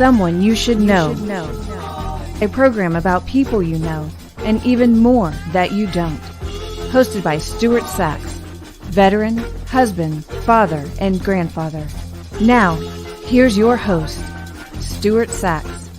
Someone You Should Know. A program about people you know and even more that you don't. Hosted by Stuart Sachs, veteran, husband, father, and grandfather. Now, here's your host, Stuart Sachs.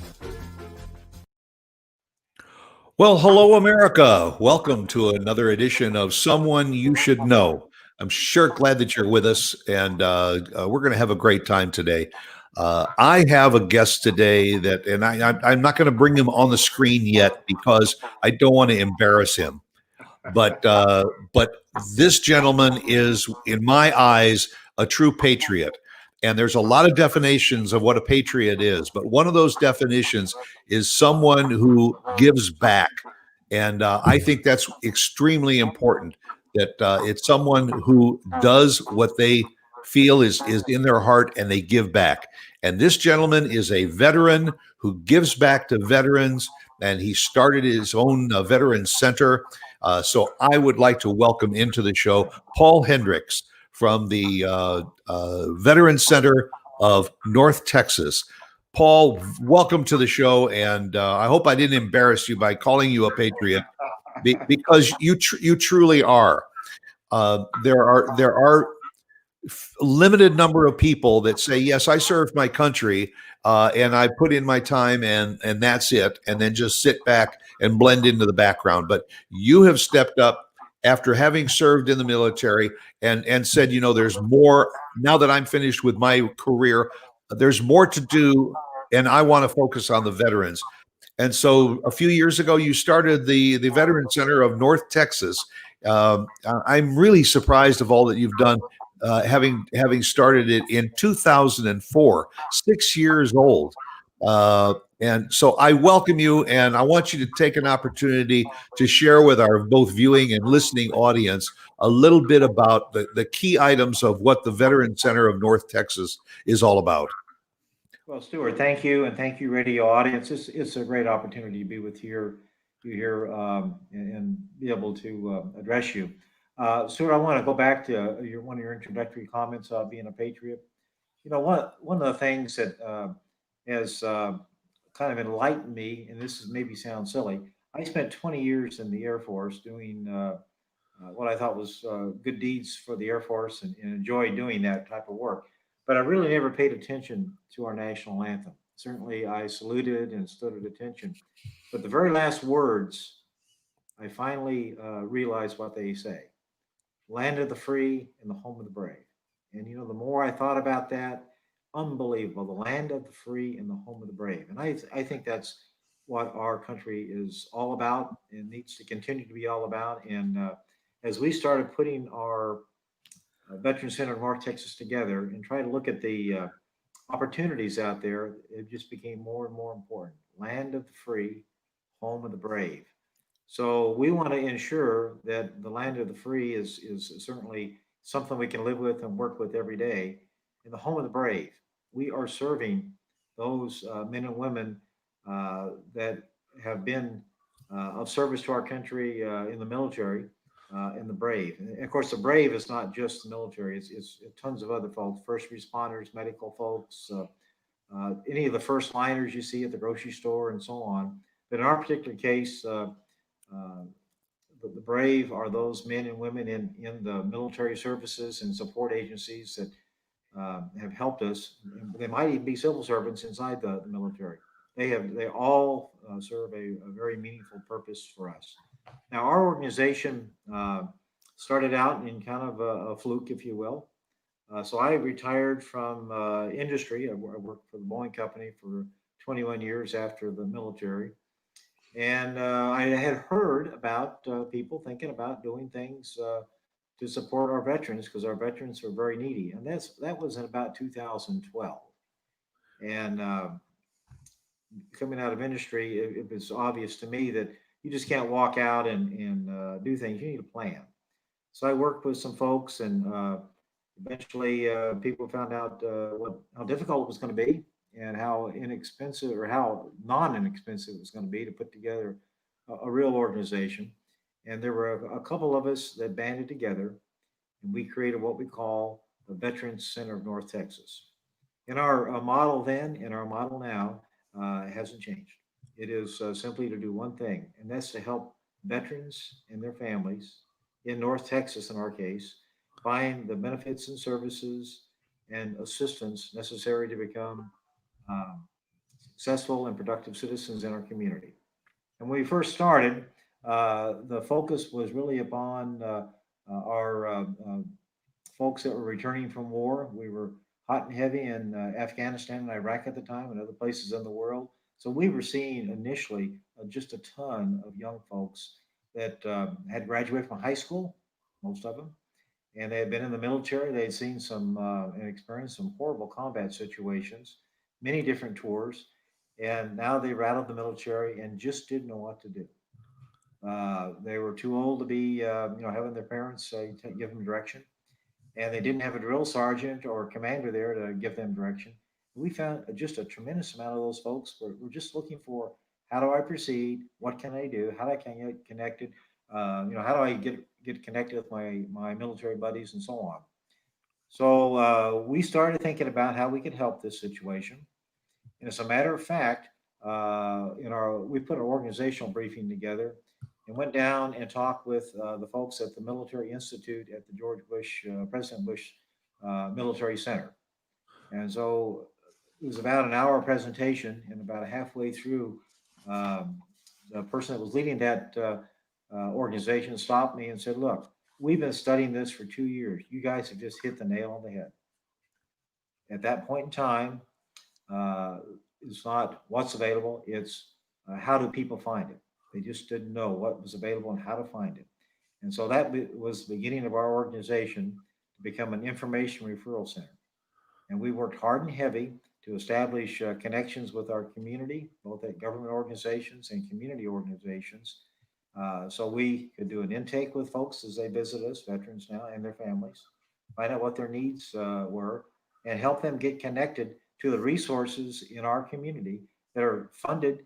Well, hello, America. Welcome to another edition of Someone You Should Know. I'm sure glad that you're with us, and we're going to have a great time today. I have a guest today and I'm not going to bring him on the screen yet because I don't want to embarrass him. But this gentleman is, in my eyes, a true patriot. And there's a lot of definitions of what a patriot is, but one of those definitions is someone who gives back. And I think that's extremely important, that it's someone who does what they feel is in their heart and they give back. And this gentleman is a veteran who gives back to veterans, and he started his own veteran center. So I would like to welcome into the show Paul Hendricks from the Veteran Center of North Texas. Paul, welcome to the show, and I hope I didn't embarrass you by calling you a patriot, because you truly are. There are limited number of people that say, yes, I served my country and I put in my time and that's it, and then just sit back and blend into the background. But you have stepped up after having served in the military and said, you know, there's more. Now that I'm finished with my career, there's more to do, and I want to focus on the veterans. And so a few years ago, you started the Veteran Center of North Texas. I'm really surprised of all that you've done, having started it in 2004, 6 years old. And so I welcome you, and I want you to take an opportunity to share with our both viewing and listening audience a little bit about the key items of what the Veteran Center of North Texas is all about. Well, Stuart, thank you, and thank you, radio audience. It's a great opportunity to be with you here and be able to address you. Stuart, I want to go back to one of your introductory comments about being a patriot. You know, one of the things that has kind of enlightened me, and this is maybe sounds silly, I spent 20 years in the Air Force doing what I thought was good deeds for the Air Force, and enjoyed doing that type of work. But I really never paid attention to our national anthem. Certainly, I saluted and stood at attention. But the very last words, I finally realized what they say: land of the free and the home of the brave. And, you know, the more I thought about that, unbelievable, the land of the free and the home of the brave. And I think that's what our country is all about and needs to continue to be all about. And as we started putting our Veteran Center of North Texas together and try to look at the opportunities out there, it just became more and more important. Land of the free, home of the brave. So we want to ensure that the land of the free is certainly something we can live with and work with every day. In the home of the brave, we are serving those men and women that have been of service to our country in the military, and the brave. And of course, the brave is not just the military; it's tons of other folks, first responders, medical folks, any of the first liners you see at the grocery store, and so on. But in our particular case, the brave are those men and women in the military services and support agencies that have helped us. They might even be civil servants inside the military. They all serve a very meaningful purpose for us. Now, our organization started out in kind of a fluke, if you will. So I retired from industry. I worked for the Boeing Company for 21 years after the military. And I had heard about people thinking about doing things to support our veterans, because our veterans were very needy. And that was in about 2012. And coming out of industry, it was obvious to me that you just can't walk out and do things. You need a plan. So I worked with some folks, and eventually people found out how difficult it was going to be, and how inexpensive or how non-inexpensive it was going to be to put together a real organization. And there were a couple of us that banded together, and we created what we call the Veterans Center of North Texas. In our model then, in our model now, it hasn't changed. It is simply to do one thing, and that's to help veterans and their families in North Texas, in our case, find the benefits and services and assistance necessary to become um, successful and productive citizens in our community. And when we first started, the focus was really upon our folks that were returning from war. We were hot and heavy in Afghanistan and Iraq at the time and other places in the world. So we were seeing initially just a ton of young folks that had graduated from high school, most of them, and they had been in the military. They had seen some and experienced some horrible combat situations, many different tours, and now they were out of the military and just didn't know what to do. They were too old to be, having their parents give them direction, and they didn't have a drill sergeant or commander there to give them direction. We found just a tremendous amount of those folks were just looking for, how do I proceed? What can I do? How do I can get connected? How do I get connected with my military buddies and so on? So we started thinking about how we could help this situation. And as a matter of fact, we put an organizational briefing together and went down and talked with the folks at the Military Institute at the President Bush Military Center. And so it was about an hour presentation, and about halfway through, um, the person that was leading that organization stopped me and said, "Look, we've been studying this for 2 years. You guys have just hit the nail on the head." At that point in time, uh, it's not what's available, it's how do people find it. They just didn't know what was available and how to find it. And so was the beginning of our organization to become an information referral center. And we worked hard and heavy to establish connections with our community, both at government organizations and community organizations. So we could do an intake with folks as they visit us, veterans now and their families, find out what their needs were, and help them get connected to the resources in our community that are funded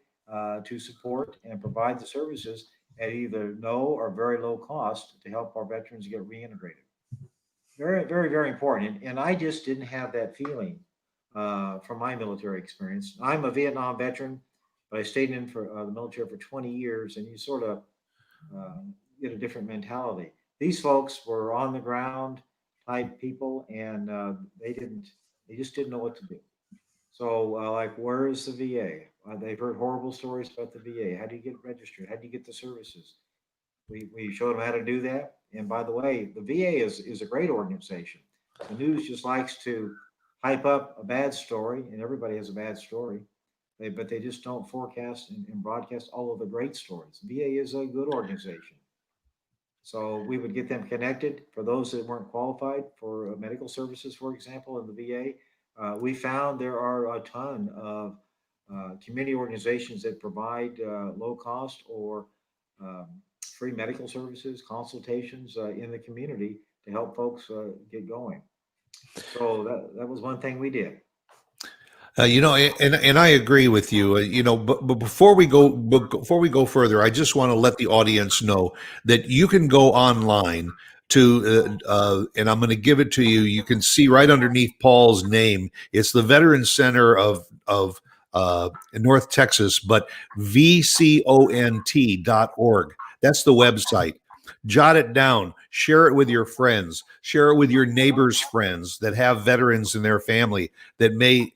to support and provide the services at either no or very low cost to help our veterans get reintegrated. Very, very, very important. And I just didn't have that feeling from my military experience. I'm a Vietnam veteran, but I stayed in for the military for 20 years, and you sort of uh, get a different mentality. These folks were on the ground type people, and they just didn't know what to do. So, like, where is the VA? They've heard horrible stories about the VA. How do you get registered? How do you get the services? We showed them how to do that. And by the way, the VA is a great organization. The news just likes to hype up a bad story, and everybody has a bad story. But they just don't forecast and broadcast all of the great stories. VA is a good organization. So we would get them connected for those that weren't qualified for medical services, for example, in the VA. We found there are a ton of community organizations that provide low cost or um, free medical services, consultations in the community to help folks get going. So that was one thing we did. And I agree with you. But before we go further, I just want to let the audience know that you can go online to, and I'm going to give it to you. You can see right underneath Paul's name. It's the Veterans Center of North Texas, but VCONT.org. That's the website. Jot it down, share it with your friends, share it with your neighbors' friends that have veterans in their family that may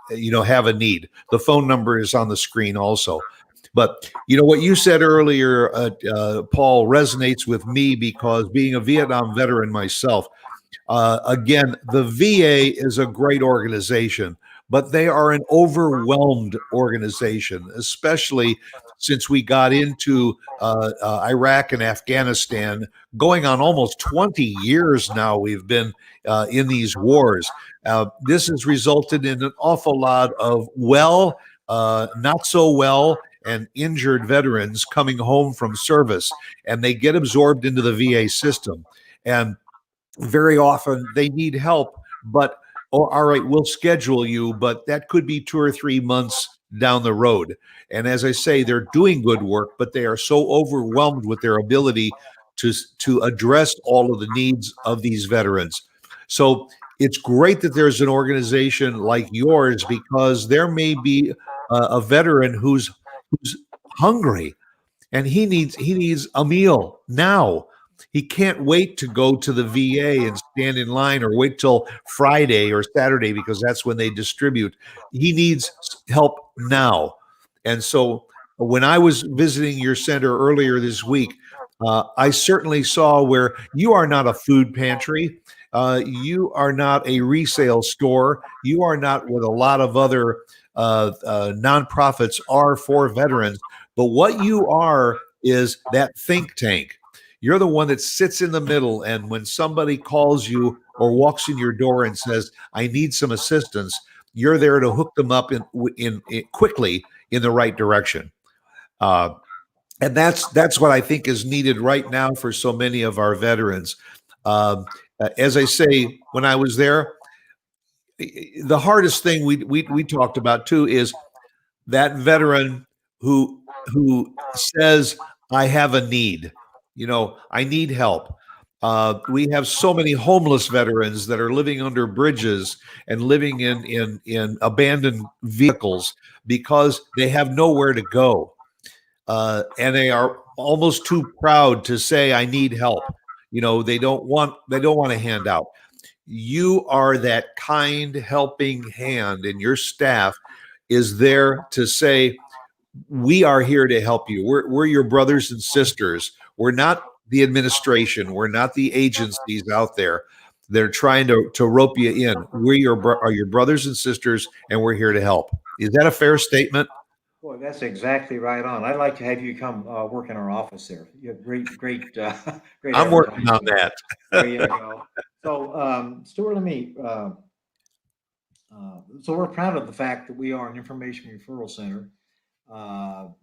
have a need. The phone number is on the screen also. But what you said earlier, Paul, resonates with me because being a Vietnam veteran myself, again, the VA is a great organization, but they are an overwhelmed organization, especially since we got into Iraq and Afghanistan. Going on almost 20 years now, we've been in these wars. This has resulted in an awful lot of not so well, and injured veterans coming home from service, and they get absorbed into the VA system. And very often they need help, but all right, we'll schedule you, but that could be 2 or 3 months down the road. And as I say, they're doing good work, but they are so overwhelmed with their ability to address all of the needs of these veterans. So it's great that there's an organization like yours, because there may be a veteran who's hungry, and he needs a meal now. He can't wait to go to the VA and stand in line, or wait till Friday or Saturday, because that's when they distribute. He needs help now. And so when I was visiting your center earlier this week, I certainly saw where you are not a food pantry. You are not a resale store. You are not what a lot of other nonprofits are for veterans. But what you are is that think tank. You're the one that sits in the middle, and when somebody calls you or walks in your door and says, "I need some assistance," you're there to hook them up in quickly in the right direction. Uh, and that's what I think is needed right now for so many of our veterans. Um, as I say, when I was there, the hardest thing we talked about too is that veteran who says, "I have a need, I need help." We have so many homeless veterans that are living under bridges and living in abandoned vehicles because they have nowhere to go, and they are almost too proud to say, "I need help." They don't want a handout. You are that kind helping hand, and your staff is there to say, "We are here to help you. We're your brothers and sisters. We're not the administration. We're not the agencies out there. They're trying to rope you in. Are your brothers and sisters, and we're here to help." Is that a fair statement? Boy, that's exactly right on. I'd like to have you come work in our office there. You have great, great I'm working on advertising. that. There you go. So, Stuart, so we're proud of the fact that we are an information referral center.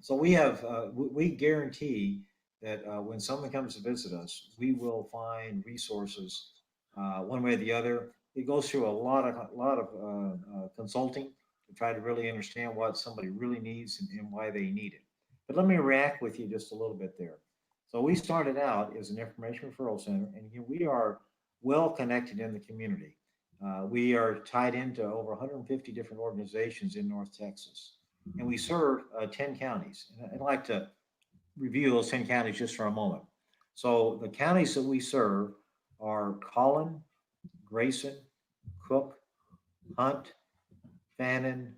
So we guarantee that when someone comes to visit us, we will find resources one way or the other. It goes through a lot of consulting to try to really understand what somebody really needs and why they need it. But let me react with you just a little bit there. So we started out as an information referral center, and we are well connected in the community. We are tied into over 150 different organizations in North Texas, and we serve 10 counties. And I'd like to review those 10 counties just for a moment. So the counties that we serve are Collin, Grayson, Cook, Hunt, Fannin,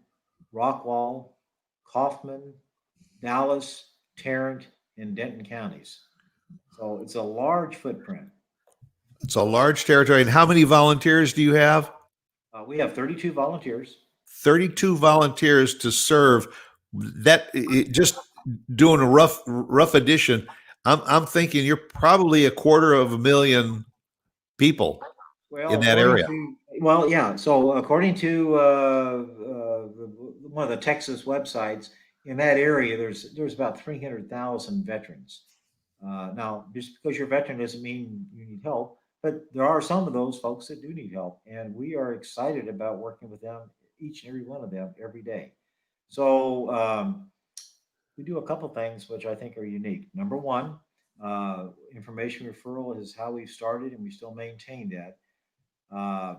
Rockwall, Kaufman, Dallas, Tarrant, and Denton counties. So it's a large footprint. It's a large territory. And how many volunteers do you have? We have 32 volunteers. 32 volunteers to serve. Just doing a rough addition. I'm thinking you're probably 250,000 people Well, in that according area. to, well, yeah. So according to one of the Texas websites, in that area, there's about 300,000 veterans. Now, just because you're a veteran doesn't mean you need help, but there are some of those folks that do need help, and we are excited about working with them, each and every one of them, every day. So we do a couple things which I think are unique. Number one, information referral is how we started, and we still maintain that. uh,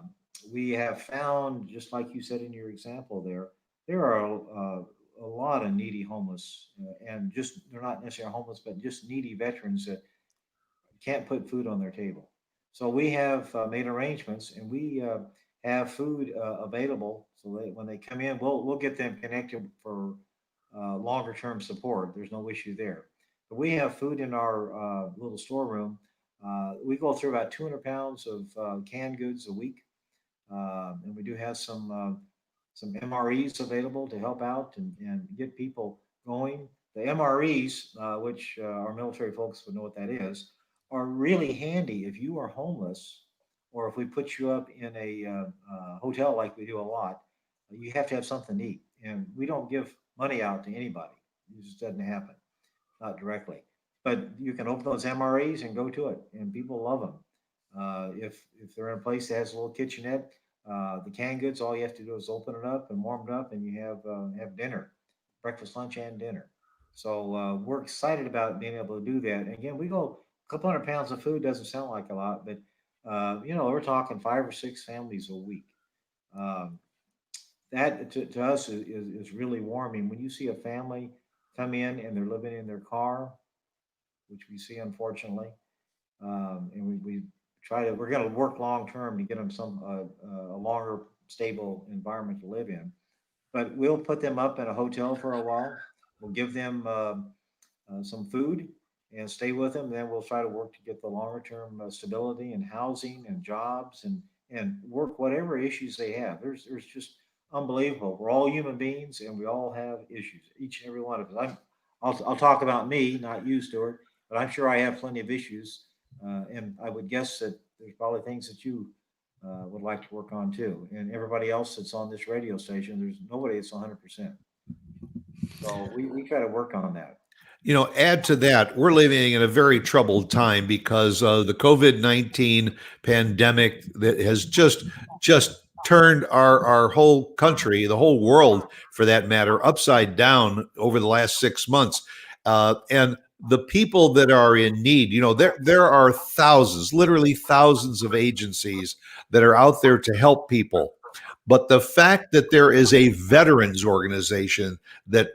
we have found, just like you said in your example there are a lot of needy homeless, and just they're not necessarily homeless, but just needy veterans that can't put food on their table. So we have made arrangements, and we have food available, so that when they come in, we'll get them connected for longer term support. There's no issue there. But we have food in our little storeroom. We go through about 200 pounds of canned goods a week, and we do have some MREs available to help out and get people going. The MREs, which our military folks would know what that is, are really handy if you are homeless, or if we put you up in a hotel like we do a lot. You have to have something to eat, and we don't give money out to anybody. It just doesn't happen, not directly. But you can open those MREs and go to it, and people love them. If they're in a place that has a little kitchenette, the canned goods, all you have to do is open it up and warm it up, and you have dinner, breakfast, lunch, and dinner. So we're excited about being able to do that. And again, we go a couple hundred pounds of food. Doesn't sound like a lot, but we're talking 5 or 6 families a week. Um, that to us is really warming. When you see a family come in and they're living in their car, which we see unfortunately, and we we're going to work long term to get them some a longer stable environment to live in. But we'll put them up in a hotel for a while. We'll give them some food and stay with them. Then we'll try to work to get the longer term stability and housing and jobs and work whatever issues they have. There's just unbelievable. We're all human beings and we all have issues. Each and every one of us. I'll talk about me, not you, Stuart, but I'm sure I have plenty of issues. And I would guess that there's probably things that you would like to work on too. And everybody else that's on this radio station, there's nobody that's 100%. So we try to work on that. Add to that, we're living in a very troubled time because of the COVID-19 pandemic that has just turned our whole country, the whole world for that matter, upside down over the last 6 months. And the people that are in need, there are thousands, literally thousands of agencies that are out there to help people. But the fact that there is a veterans organization that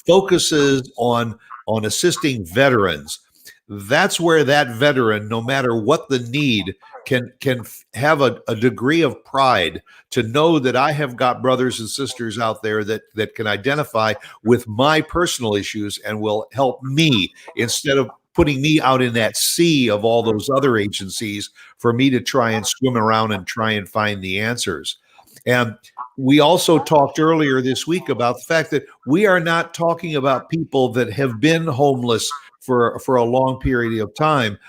focuses on assisting veterans, that's where that veteran, no matter what the need, can have a degree of pride to know that I have got brothers and sisters out there that can identify with my personal issues and will help me instead of putting me out in that sea of all those other agencies for me to try and swim around and try and find the answers. And we also talked earlier this week about the fact that we are not talking about people that have been homeless for a long period of time.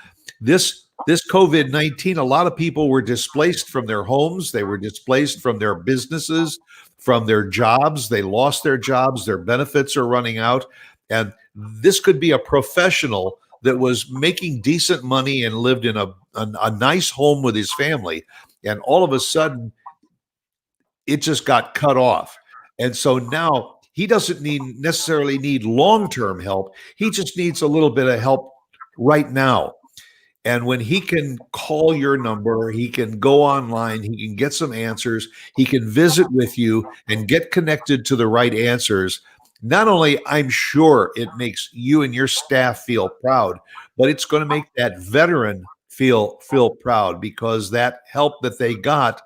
This COVID-19, a lot of people were displaced from their homes. They were displaced from their businesses, from their jobs. They lost their jobs. Their benefits are running out. And this could be a professional that was making decent money and lived in a nice home with his family. And all of a sudden, it just got cut off. And so now he doesn't necessarily need long-term help. He just needs a little bit of help right now. And when he can call your number, he can go online, he can get some answers, he can visit with you and get connected to the right answers. Not only, I'm sure it makes you and your staff feel proud, but it's going to make that veteran feel proud because that help that they got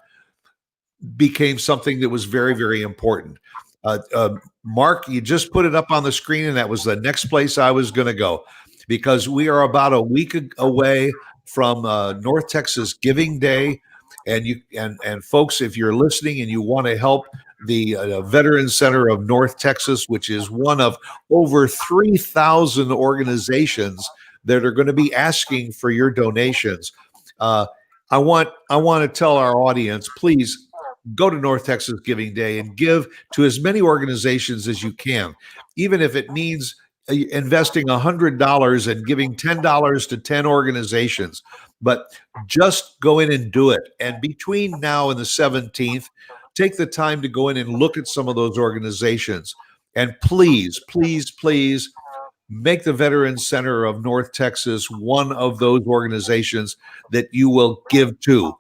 became something that was very, very important. Mark, you just put it up on the screen, and that was the next place I was going to go, because we are about a week away from North Texas Giving Day, and folks, if you're listening and you want to help the Veterans Center of North Texas, which is one of over 3,000 organizations that are going to be asking for your donations, I want to tell our audience, please go to North Texas Giving Day and give to as many organizations as you can, even if it means investing $100 and giving $10 to 10 organizations. But just go in and do it. And between now and the 17th, take the time to go in and look at some of those organizations. And please, please, please make the Veterans Center of North Texas one of those organizations that you will give to.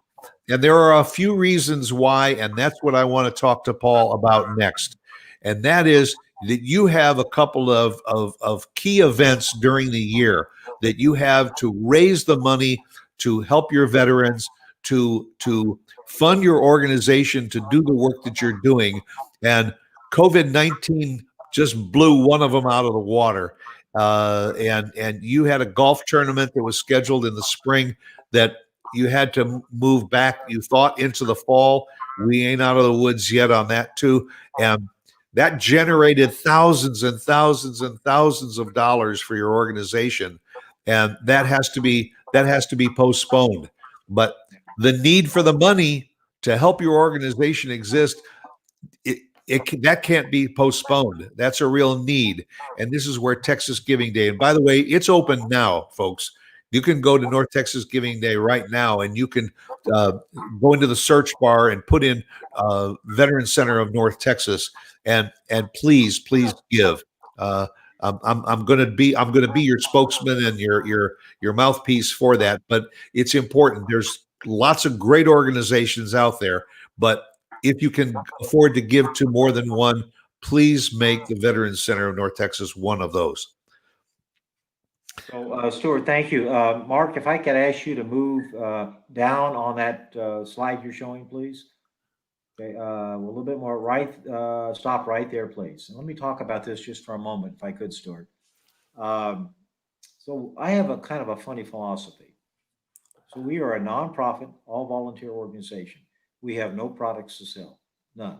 And there are a few reasons why, and that's what I want to talk to Paul about next. And that is that you have a couple of key events during the year that you have to raise the money to help your veterans, to fund your organization to do the work that you're doing. And COVID-19 just blew one of them out of the water. And you had a golf tournament that was scheduled in the spring that you had to move back, you thought, into the fall. We ain't out of the woods yet on that too. And that generated thousands and thousands and thousands of dollars for your organization. And that has to be postponed. But the need for the money to help your organization exist, that can't be postponed. That's a real need. And this is where Texas Giving Day, and by the way, it's open now, folks. You can go to North Texas Giving Day right now, and you can go into the search bar and put in Veterans Center of North Texas, and please give. I'm going to be your spokesman and your mouthpiece for that. But it's important. There's lots of great organizations out there, but if you can afford to give to more than one, please make the Veterans Center of North Texas one of those. So, Stuart, thank you. Mark, if I could ask you to move down on that slide you're showing, please. Okay, a little bit more right, stop right there, please. And let me talk about this just for a moment, if I could, Stuart. Um, so I have a kind of a funny philosophy. So we are a nonprofit, all volunteer organization. We have no products to sell, none.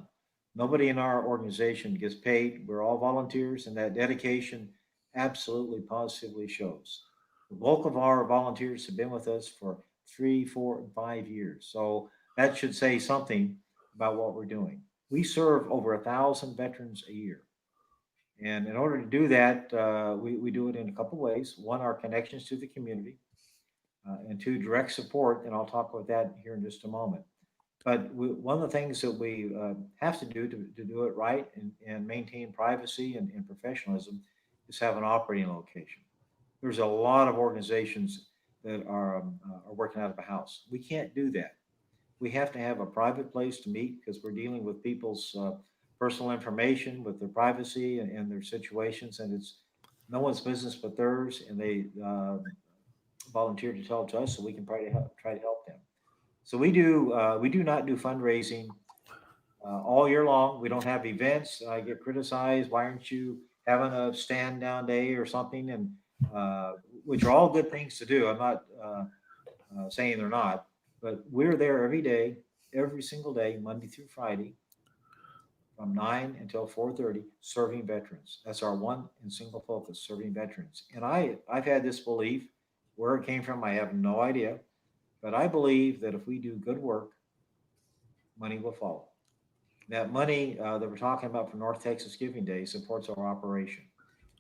Nobody in our organization gets paid. We're all volunteers, and that dedication absolutely positively shows. The bulk of our volunteers have been with us for 3, 4, and 5 years. So that should say something about what we're doing. We serve over 1,000 veterans a year. And in order to do that, we do it in a couple ways. One, our connections to the community, and two, direct support. And I'll talk about that here in just a moment. But one of the things that we have to do to do it right and maintain privacy and professionalism is have an operating location. There's a lot of organizations that are working out of a house. We can't do that. We have to have a private place to meet because we're dealing with people's personal information, with their privacy and their situations, and it's no one's business but theirs. And they volunteer to tell it to us, so we can try to help them. So we do not do fundraising all year long. We don't have events. I get criticized. Why aren't you having a stand down day or something? And uh, which are all good things to do. I'm not saying they're not, but we're there every day, every single day, Monday through Friday, from 9 until 4:30, serving veterans. That's our one and single focus, serving veterans. And I've had this belief. Where it came from, I have no idea. But I believe that if we do good work, money will follow. That money that we're talking about for North Texas Giving Day supports our operation.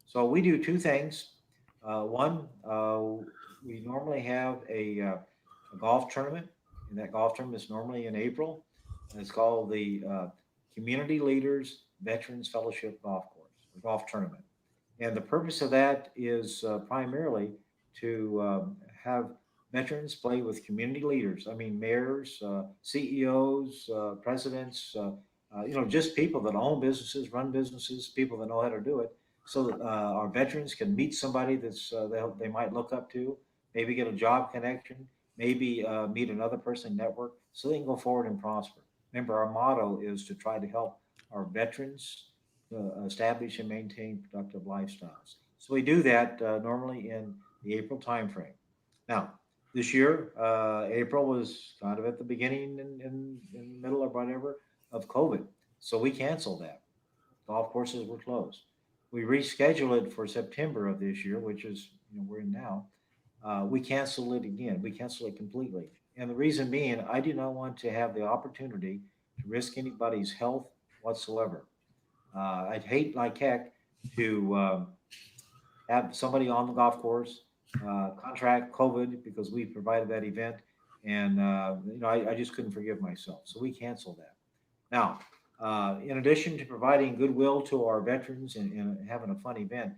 So we do two things. One, we normally have a golf tournament, and that golf tournament is normally in April. And it's called the Community Leaders Veterans Fellowship Golf Course, or golf tournament. And the purpose of that is primarily to have veterans play with community leaders. I mean, mayors, CEOs, presidents, just people that own businesses, run businesses, people that know how to do it. So that our veterans can meet somebody they might look up to, maybe get a job connection, maybe meet another person, network, so they can go forward and prosper. Remember, our motto is to try to help our veterans establish and maintain productive lifestyles. So we do that normally in the April timeframe. Now, this year, April was kind of at the beginning and middle or whatever of COVID. So we canceled that. Golf courses were closed. We rescheduled it for September of this year, which is, we're in now. We canceled it again. We canceled it completely. And the reason being, I do not want to have the opportunity to risk anybody's health whatsoever. I'd hate like heck to have somebody on the golf course contract COVID because we provided that event, and I just couldn't forgive myself, so we canceled that. Now, in addition to providing goodwill to our veterans and having a fun event,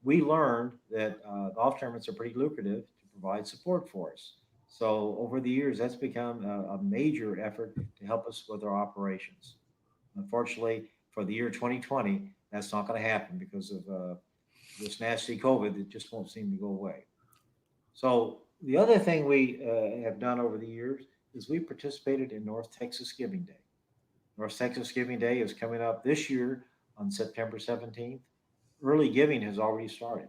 we learned that golf tournaments are pretty lucrative to provide support for us. So over the years, that's become a major effort to help us with our operations. Unfortunately, for the year 2020, that's not going to happen because of this nasty COVID that just won't seem to go away. So the other thing we have done over the years is we participated in North Texas Giving Day. North Texas Giving Day is coming up this year on September 17th. Early giving has already started.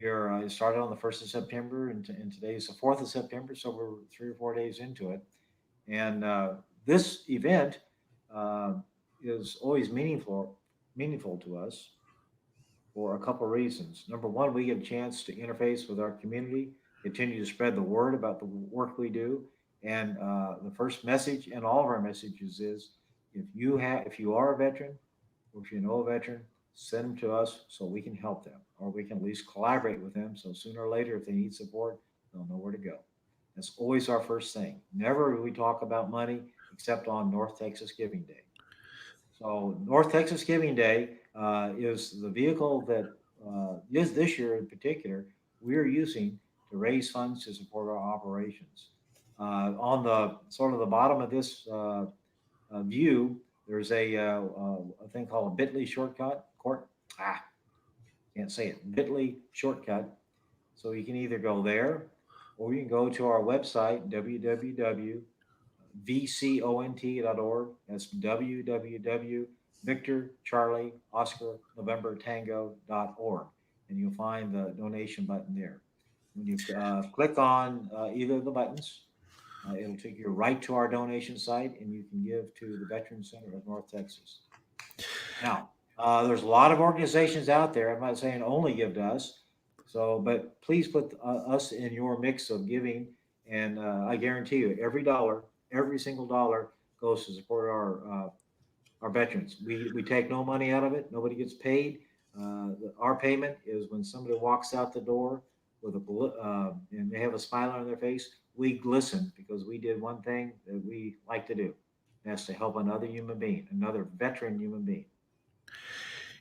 We are it started on the 1st of September, and today is the 4th of September, so we're 3 or 4 days into it. And this event uh, is always meaningful to us for a couple of reasons. Number one, we get a chance to interface with our community, continue to spread the word about the work we do. And the first message in all of our messages is, if you are a veteran, or if you know a veteran, send them to us so we can help them, or we can at least collaborate with them. So sooner or later, if they need support, they'll know where to go. That's always our first thing. Never do we talk about money except on North Texas Giving Day. So North Texas Giving Day is the vehicle that is this year in particular we're using to raise funds to support our operations. On the sort of the bottom of this view, there's a thing called a bit.ly shortcut. Can't say it. Bit.ly shortcut. So you can either go there, or you can go to our website, www.vcont.org. That's www. Victor Charlie Oscar November Tango.org, and you'll find the donation button there. When you click on either of the buttons, it'll take you right to our donation site, and you can give to the Veterans Center of North Texas. Now, there's a lot of organizations out there. I'm not saying only give to us, but please put us in your mix of giving, and I guarantee you, every single dollar goes to support our veterans. We take no money out of it. Nobody gets paid. Our payment is when somebody walks out the door with and they have a smile on their face. We glisten because we did one thing that we like to do. That's to help another human being, another veteran human being.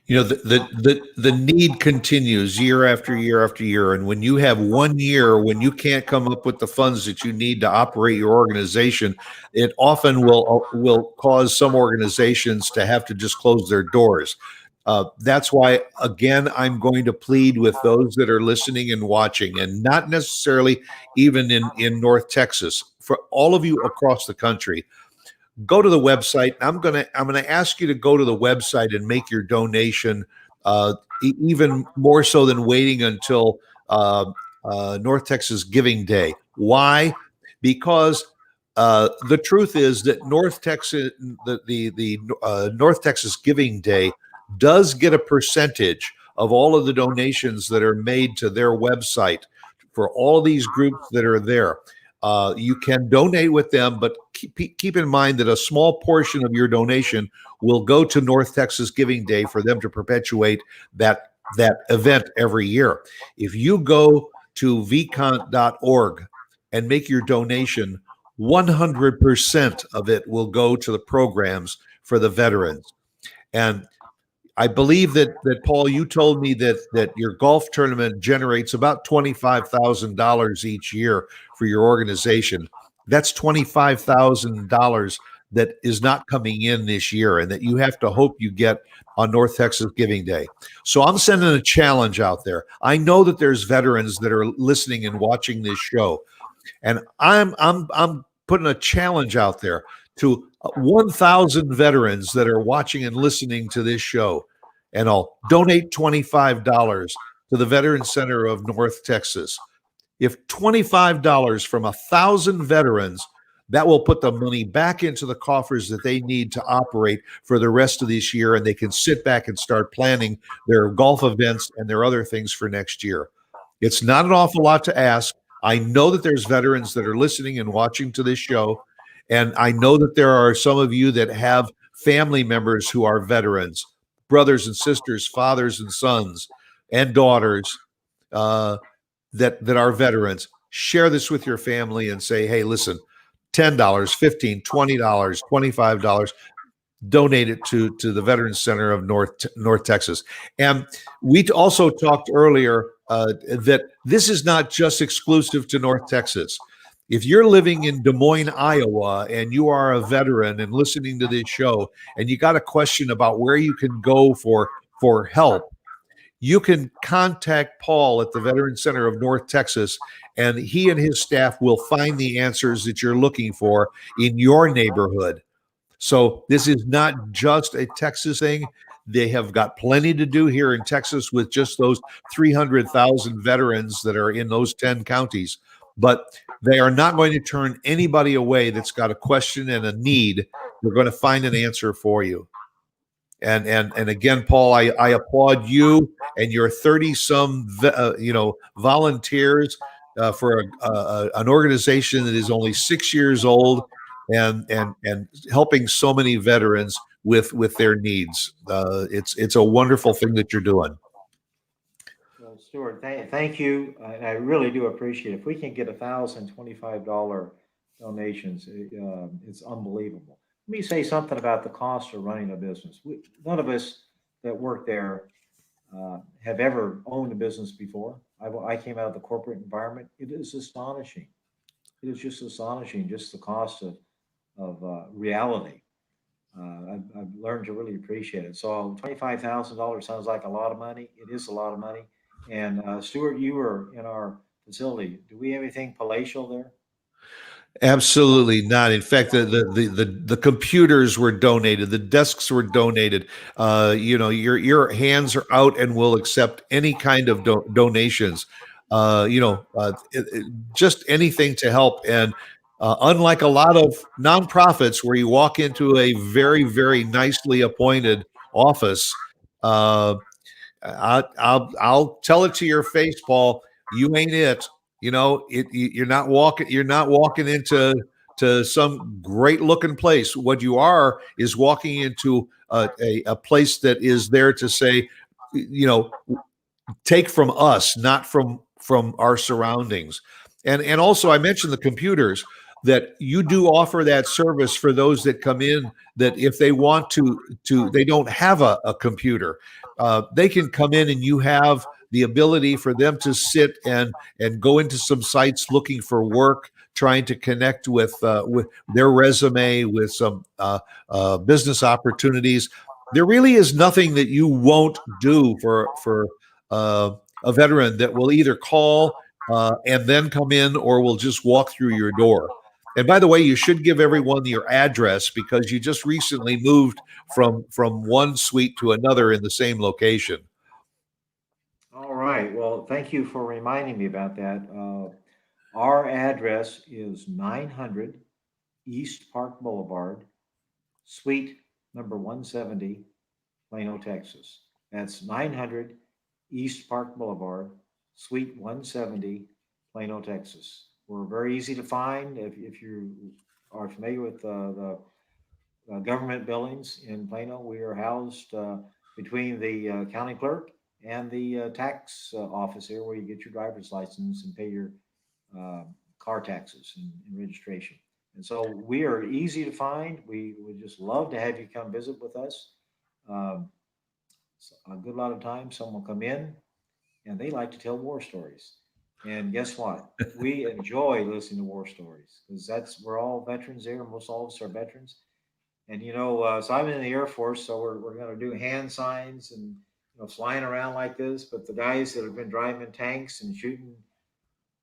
You know, the need continues year after year after year. And when you have 1 year when you can't come up with the funds that you need to operate your organization, it often will cause some organizations to have to just close their doors. That's why, again, I'm going to plead with those that are listening and watching, and not necessarily even in North Texas, for all of you across the country. Go to the website. I'm gonna ask you to go to the website and make your donation, even more so than waiting until North Texas Giving Day. Why? Because the truth is that North Texas, North Texas Giving Day does get a percentage of all of the donations that are made to their website for all these groups that are there. You can donate with them, but keep in mind that a small portion of your donation will go to North Texas Giving Day for them to perpetuate that event every year. If you go to VCONT.org and make your donation, 100% of it will go to the programs for the veterans. And I believe that Paul, you told me that your golf tournament generates about $25,000 each year for your organization. That's $25,000 that is not coming in this year, and that you have to hope you get on North Texas Giving Day. So I'm sending a challenge out there. I know that there's veterans that are listening and watching this show, and I'm putting a challenge out there to 1,000 veterans that are watching and listening to this show, and I'll donate $25 to the Veterans Center of North Texas. If $25 from 1,000 veterans, that will put the money back into the coffers that they need to operate for the rest of this year, and they can sit back and start planning their golf events and their other things for next year. It's not an awful lot to ask. I know that there's veterans that are listening and watching to this show, and I know that there are some of you that have family members who are veterans, brothers and sisters, fathers and sons, and daughters that are veterans. Share this with your family and say, hey, listen, $10, $15, $20, $25, donate it to the Veterans Center of North Texas. And we also talked earlier that this is not just exclusive to North Texas. If you're living in Des Moines, Iowa, and you are a veteran and listening to this show, and you got a question about where you can go for help, you can contact Paul at the Veterans Center of North Texas, and he and his staff will find the answers that you're looking for in your neighborhood. So this is not just a Texas thing. They have got plenty to do here in Texas with just those 300,000 veterans that are in those 10 counties. But they are not going to turn anybody away that's got a question and a need. They're going to find an answer for you. And again, Paul, I applaud you and your 30-some volunteers for an organization that is only 6 years old and helping so many veterans with their needs. It's a wonderful thing that you're doing. Well, Stuart, thank you. I really do appreciate it. If we can get $1,025 donations, it's unbelievable. Let me say something about the cost of running a business. None of us that work there have ever owned a business before. I came out of the corporate environment. It is astonishing it is just astonishing, just the cost of reality. I've learned to really appreciate it. So $25,000 sounds like a lot of money. It is a lot of money. And Stuart, you were in our facility. Do we have anything palatial there? Absolutely not. In fact, the computers were donated, the desks were donated. Your hands are out and will accept any kind of donations. Just anything to help. And unlike a lot of nonprofits where you walk into a very, very nicely appointed office, uh, I'll tell it to your face, Paul. You ain't it. You're not walking. You're not walking into some great looking place. What you are is walking into a place that is there to say, you know, take from us, not from our surroundings. And also I mentioned the computers, that you do offer that service for those that come in, that if they want to they don't have a computer, they can come in and you have the ability for them to sit and go into some sites looking for work, trying to connect with their resume, with some business opportunities. There really is nothing that you won't do for a veteran that will either call and then come in, or will just walk through your door. And by the way, you should give everyone your address, because you just recently moved from one suite to another in the same location. All right. Well, thank you for reminding me about that. Our address is 900 East Park Boulevard, Suite number 170, Plano, Texas. That's 900 East Park Boulevard, Suite 170, Plano, Texas. We're very easy to find. If you are familiar with the government buildings in Plano, we are housed between the county clerk and the tax office here, where you get your driver's license and pay your uh, car taxes and registration. And so we are easy to find. We would just love to have you come visit with us. Um, so a good lot of times, someone will come in and they like to tell war stories. And guess what? We enjoy listening to war stories, because we're all veterans there. Most all of us are veterans. And so I'm in the Air Force, so we're going to do hand signs and flying around like this. But the guys that have been driving tanks and shooting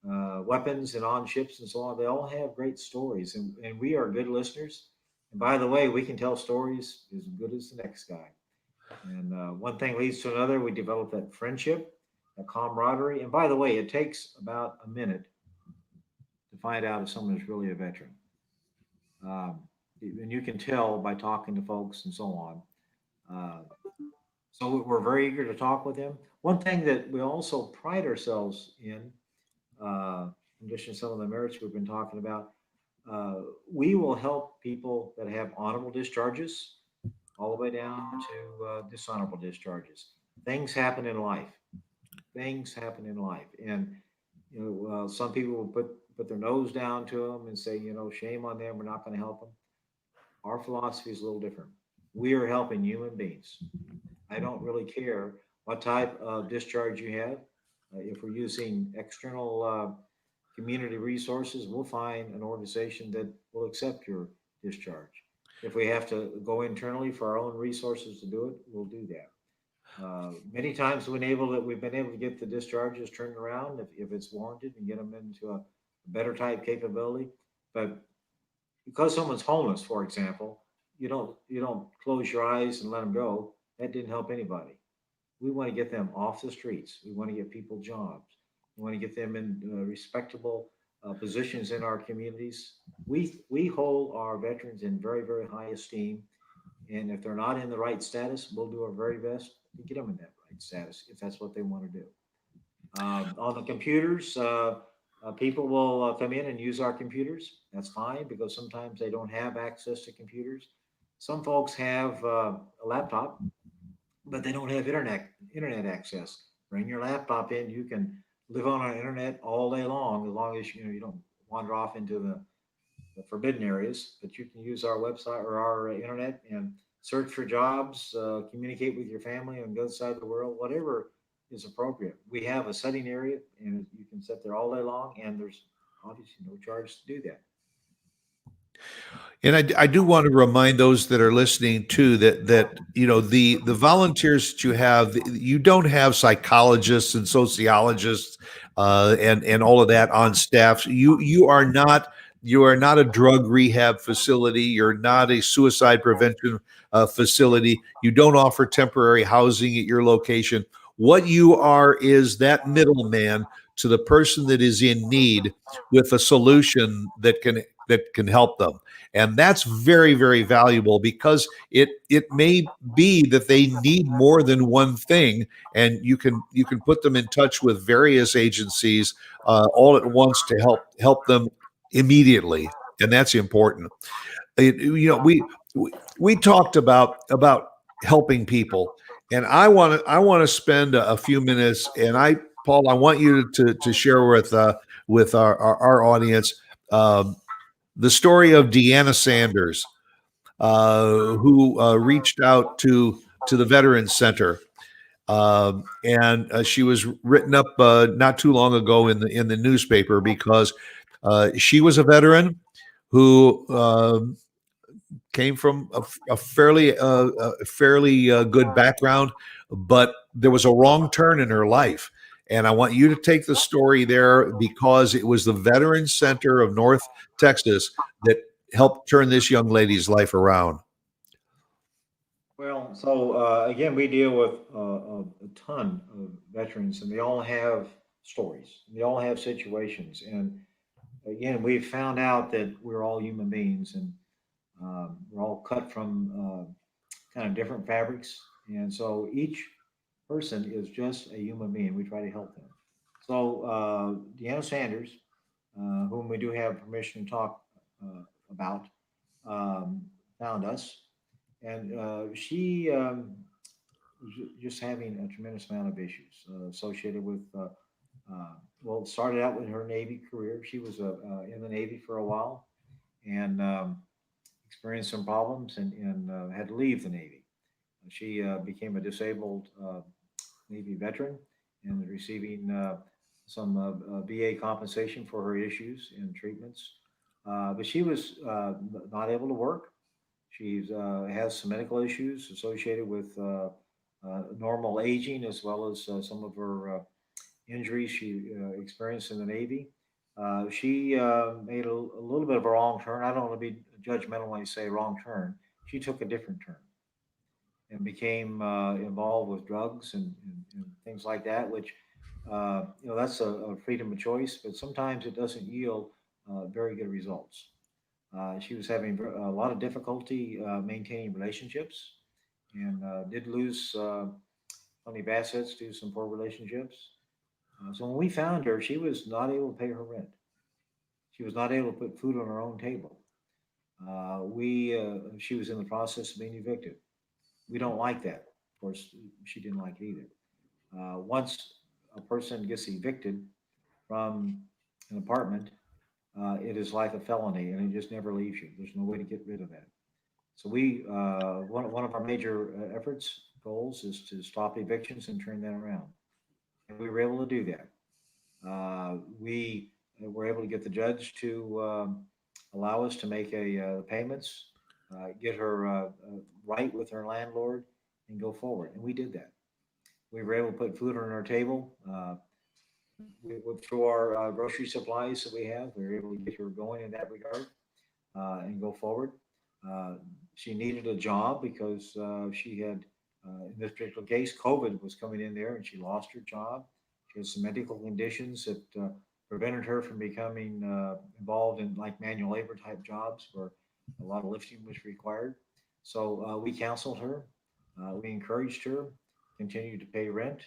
weapons and on ships and so on, they all have great stories, and we are good listeners. And by the way, we can tell stories as good as the next guy. And one thing leads to another. We develop that friendship, that camaraderie. And by the way, it takes about a minute to find out if someone is really a veteran. Um, and you can tell by talking to folks and so on. Uh, so we're very eager to talk with them. One thing that we also pride ourselves in addition to some of the merits we've been talking about, we will help people that have honorable discharges all the way down to dishonorable discharges. Things happen in life. Things happen in life, and some people will put their nose down to them and say, shame on them. We're not going to help them. Our philosophy is a little different. We are helping human beings. I don't really care what type of discharge you have. If we're using external community resources, we'll find an organization that will accept your discharge. If we have to go internally for our own resources to do it, we'll do that. Many times we've been able to get the discharges turned around if it's warranted, and get them into a better type capability. But because someone's homeless, for example, you don't close your eyes and let them go. That didn't help anybody. We want to get them off the streets. We want to get people jobs. We want to get them in respectable positions in our communities. We hold our veterans in very, very high esteem, and if they're not in the right status, we'll do our very best to get them in that right status if that's what they want to do. On the computers, people will come in and use our computers. That's fine, because sometimes they don't have access to computers. Some folks have a laptop, but they don't have internet access. Bring your laptop in. You can live on our internet all day long, as long as you don't wander off into the forbidden areas. But you can use our website or our internet and search for jobs, communicate with your family on the other side of the world, whatever is appropriate. We have a setting area, and you can sit there all day long. And there's obviously no charge to do that. And I do want to remind those that are listening too that the volunteers that you have, you don't have psychologists and sociologists and all of that on staff. You are not a drug rehab facility. You're not a suicide prevention facility. You don't offer temporary housing at your location. What you are is that middleman to the person that is in need with a solution that can help them. And that's very, very valuable because it may be that they need more than one thing, and you can put them in touch with various agencies all at once to help them immediately, and that's important. We talked about helping people, and I want to spend a few minutes, and Paul, I want you to share with our audience. The story of Deanna Sanders, who reached out to the Veterans Center, and she was written up not too long ago in the newspaper because she was a veteran who came from a fairly good background, but there was a wrong turn in her life. And I want you to take the story there because it was the Veterans Center of North Texas that helped turn this young lady's life around. Well, so again, we deal with a ton of veterans, and they all have stories. They all have situations, and again, we've found out that we're all human beings, and we're all cut from kind of different fabrics, and so each person is just a human being. We try to help them. So Deanna Sanders, whom we do have permission to talk about, um, found us, and she was just having a tremendous amount of issues associated with. Well, it started out with her Navy career. She was in the Navy for a while and experienced some problems and had to leave the Navy. She became a disabled Navy veteran and is receiving some VA compensation for her issues and treatments. But she was not able to work. She has some medical issues associated with normal aging as well as some of her injuries she experienced in the Navy. She made a little bit of a wrong turn. I don't want to be judgmental when I say wrong turn. She took a different turn and became involved with drugs and things like that, which, that's a freedom of choice, but sometimes it doesn't yield very good results. She was having a lot of difficulty maintaining relationships and did lose plenty of assets due to some poor relationships. So when we found her, she was not able to pay her rent. She was not able to put food on her own table. She was in the process of being evicted. We don't like that. Of course, she didn't like it either. Once a person gets evicted from an apartment, it is like a felony and it just never leaves you. There's no way to get rid of that. So one of our major efforts, goals is to stop evictions and turn that around. And we were able to do that. We were able to get the judge to allow us to make payments, get her right with her landlord, and go forward. And we did that. We were able to put food on our table. Through our grocery supplies that we have, we were able to get her going in that regard and go forward. Uh, she needed a job because she had, in this particular case, COVID was coming in there and she lost her job. She had some medical conditions that prevented her from becoming involved in like manual labor type jobs where a lot of lifting was required. So we counseled her, we encouraged her, continued to pay rent,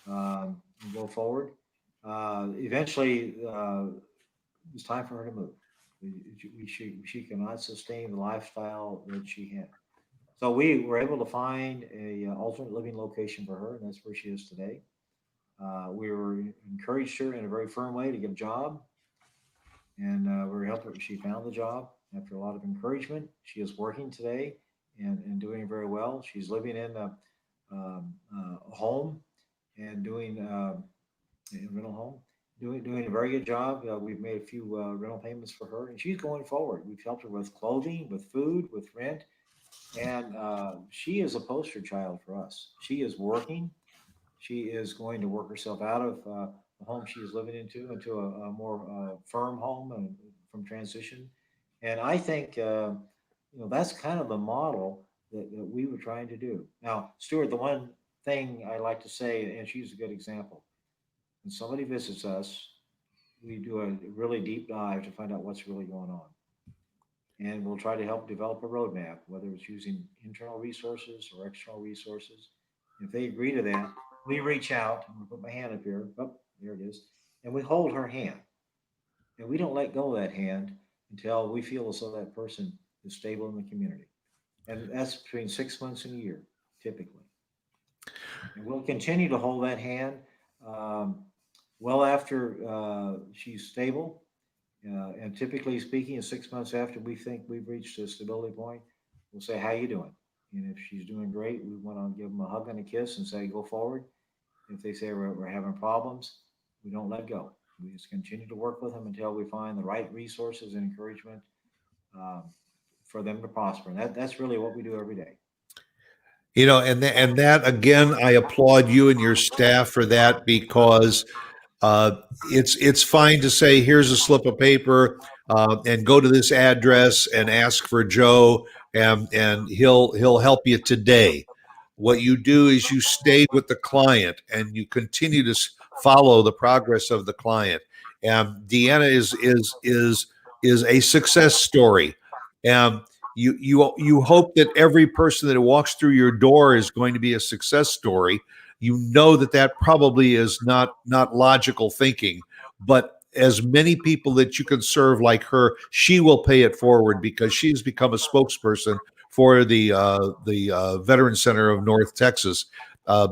and go forward. Eventually, it was time for her to move. She cannot sustain the lifestyle that she had. So we were able to find a alternate living location for her, and that's where she is today. We were encouraged her in a very firm way to get a job, and we were helping her. She found the job after a lot of encouragement. She is working today and doing very well. She's living in a home and doing a rental home, doing a very good job. We've made a few rental payments for her, and she's going forward. We've helped her with clothing, with food, with rent, and she is a poster child for us. She is working. She is going to work herself out of the home she is living into a more firm home and from transition. And I think that's kind of the model that we were trying to do. Now, Stuart, the one thing I like to say, and she's a good example. When somebody visits us, we do a really deep dive to find out what's really going on. And we'll try to help develop a roadmap, whether it's using internal resources or external resources. If they agree to that, we reach out. I'm going to put my hand up here. Oh, there it is. And we hold her hand. And we don't let go of that hand until we feel as though that person is stable in the community. And that's between 6 months and a year, typically. And we'll continue to hold that hand well after she's stable. And typically speaking, 6 months after we think we've reached a stability point, we'll say, "How you doing?" And if she's doing great, we want to give them a hug and a kiss and say, "Go forward." If they say we're having problems, we don't let go. We just continue to work with them until we find the right resources and encouragement um, for them to prosper. And that's really what we do every day. And that again, I applaud you and your staff for that, because it's fine to say, here's a slip of paper, and go to this address and ask for Joe, and he'll help you today. What you do is you stay with the client and you continue to follow the progress of the client. And Deanna is a success story. And you hope that every person that walks through your door is going to be a success story. You know that probably is not logical thinking, but as many people that you can serve like her, she will pay it forward, because she's become a spokesperson for the Veteran Center of North Texas,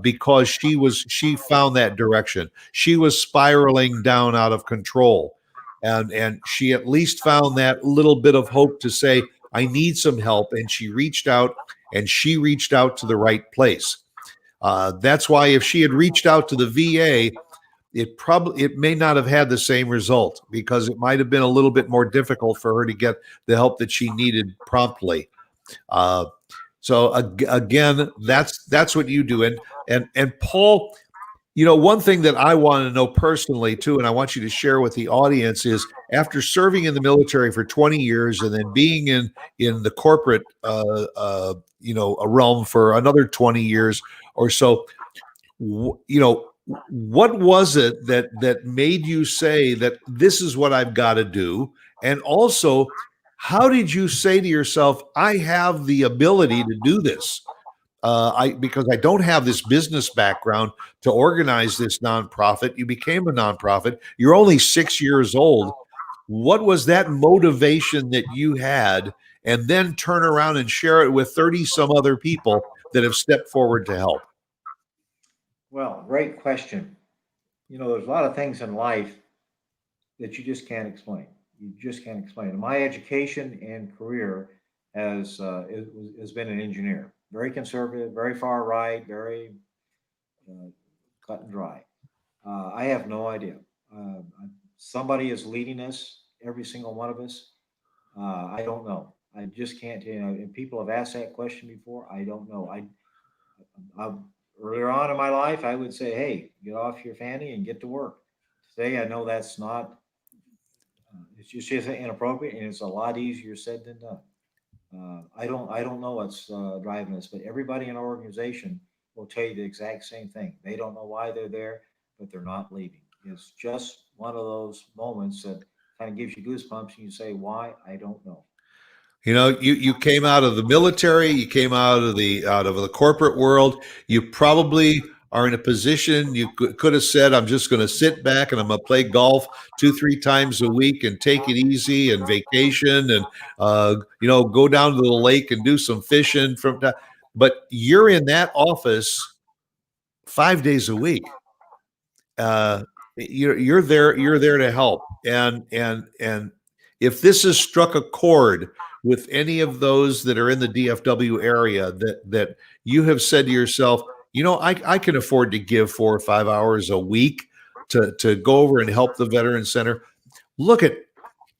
because she found that direction. She was spiraling down out of control, and she at least found that little bit of hope to say, I need some help, and she reached out, to the right place. That's why if she had reached out to the VA, it may not have had the same result, because it might have been a little bit more difficult for her to get the help that she needed promptly. So again, that's what you do. And Paul, one thing that I want to know personally too, and I want you to share with the audience, is after serving in the military for 20 years and then being in the corporate a realm for another 20 years or so, what was it that made you say that this is what I've got to do? And also, how did you say to yourself, I have the ability to do this? Because I don't have this business background to organize this nonprofit. You became a nonprofit. You're only 6 years old. What was that motivation that you had, and then turn around and share it with 30 some other people that have stepped forward to help? Well, great question. There's a lot of things in life that you just can't explain. You just can't explain. My education and career has been an engineer, very conservative, very far right, very cut and dry. I have no idea. Somebody is leading us, every single one of us. I don't know. I just can't. And people have asked that question before. I don't know. I earlier on in my life, I would say, "Hey, get off your fanny and get to work." Today, I know that's not. It's just inappropriate, and it's a lot easier said than done. I don't know what's driving us, but everybody in our organization will tell you the exact same thing. They don't know why they're there, but they're not leaving. It's just one of those moments that kind of gives you goosebumps, and you say, "Why? I don't know." You came out of the military, you came out of the corporate world. You probably are in a position you could have said, I'm just going to sit back and I'm going to play golf 2-3 times a week and take it easy and vacation and go down to the lake and do some fishing but you're in that office 5 days a week. You're there to help, and if this has struck a chord with any of those that are in the DFW area, that you have said to yourself, I can afford to give 4 or 5 hours a week, to go over and help the Veterans Center. Look at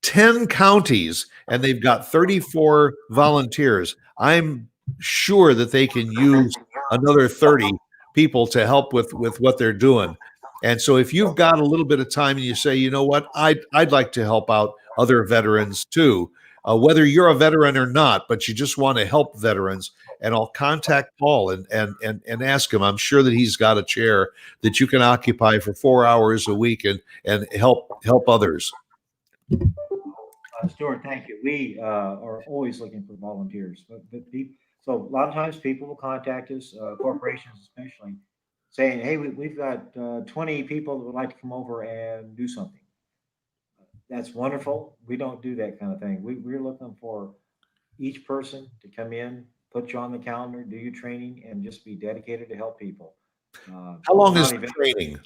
10 counties, and they've got 34 volunteers. I'm sure that they can use another 30 people to help with what they're doing. And so if you've got a little bit of time and you say, you know what, I'd like to help out other veterans too, whether you're a veteran or not, but you just want to help veterans, and I'll contact Paul and ask him. I'm sure that he's got a chair that you can occupy for 4 hours a week and help others. Stuart, thank you. We are always looking for volunteers. So a lot of times people will contact us, corporations especially, saying, hey, we've got 20 people that would like to come over and do something. That's wonderful. We don't do that kind of thing. We're looking for each person to come in, put you on the calendar, do your training, and just be dedicated to help people. How long is the training?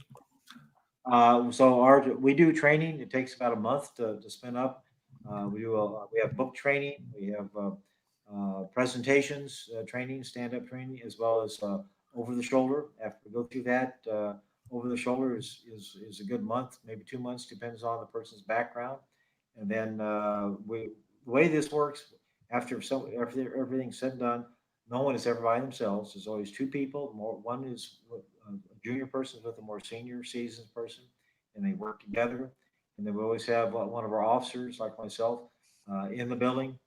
So we do training. It takes about a month to spin up. We have book training. We have presentations training, stand-up training, as well as over the shoulder. After we go through that, over the shoulder is a good month, maybe 2 months, depends on the person's background. And then the way this works, after everything's said and done, no one is ever by themselves. There's always two people. One is a junior person with a more senior seasoned person, and they work together. And then we always have one of our officers, like myself, in the building,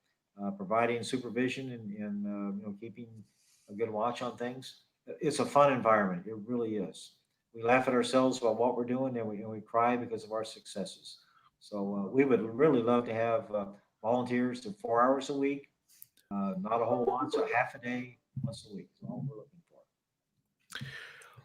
providing supervision and keeping a good watch on things. It's a fun environment. It really is. We laugh at ourselves about what we're doing, and we cry because of our successes. So we would really love to have volunteers to 4 hours a week, not a whole lot, so half a day, once a week is all we're looking for.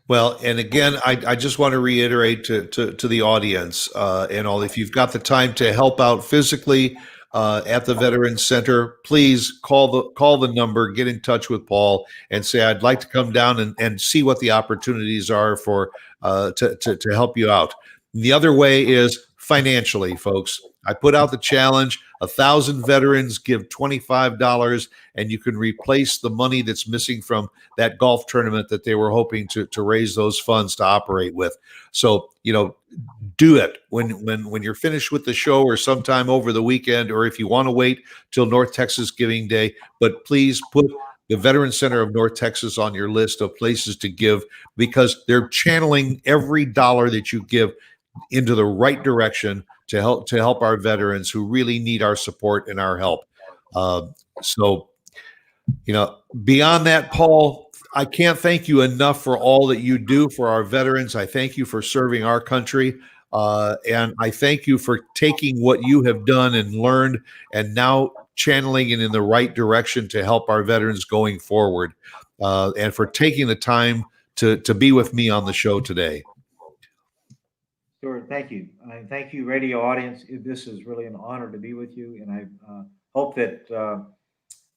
Well, and again, I just want to reiterate to the audience and all, if you've got the time to help out physically at the Veterans Center, please call the number, get in touch with Paul, and say, I'd like to come down and see what the opportunities are for to help you out. And the other way is financially, folks. I put out the challenge: 1,000 veterans give $25, and you can replace the money that's missing from that golf tournament that they were hoping to raise those funds to operate with. So, do it when you're finished with the show, or sometime over the weekend, or if you want to wait till North Texas Giving Day. But please put the Veterans Center of North Texas on your list of places to give, because they're channeling every dollar that you give into the right direction to help our veterans who really need our support and our help. So, beyond that, Paul, I can't thank you enough for all that you do for our veterans. I thank you for serving our country. And I thank you for taking what you have done and learned and now channeling it in the right direction to help our veterans going forward, and for taking the time to be with me on the show today. Sure, thank you. Thank you, radio audience. This is really an honor to be with you, and I hope that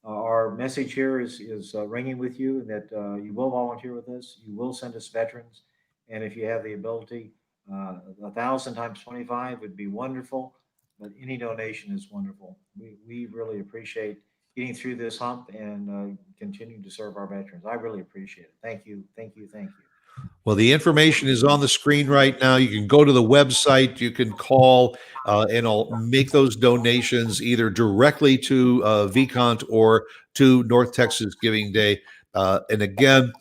our message here is ringing with you, and that you will volunteer with us. You will send us veterans, and if you have the ability, 1,000 times 25 would be wonderful, but any donation is wonderful. We really appreciate getting through this hump and continuing to serve our veterans. I really appreciate it. Thank you, thank you, thank you. Well, the information is on the screen right now. You can go to the website, you can call, and I'll make those donations either directly to VCONT or to North Texas Giving Day. And again,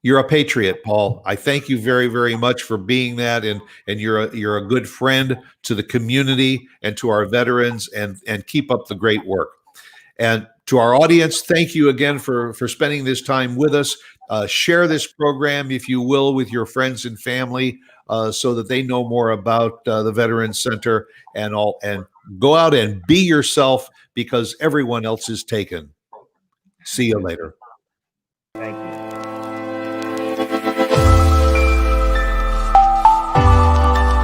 you're a patriot, Paul. I thank you very, very much for being that, and you're a good friend to the community and to our veterans, and keep up the great work. And to our audience, thank you again for spending this time with us. Share this program, if you will, with your friends and family, so that they know more about the Veterans Center, and go out and be yourself, because everyone else is taken. See you later.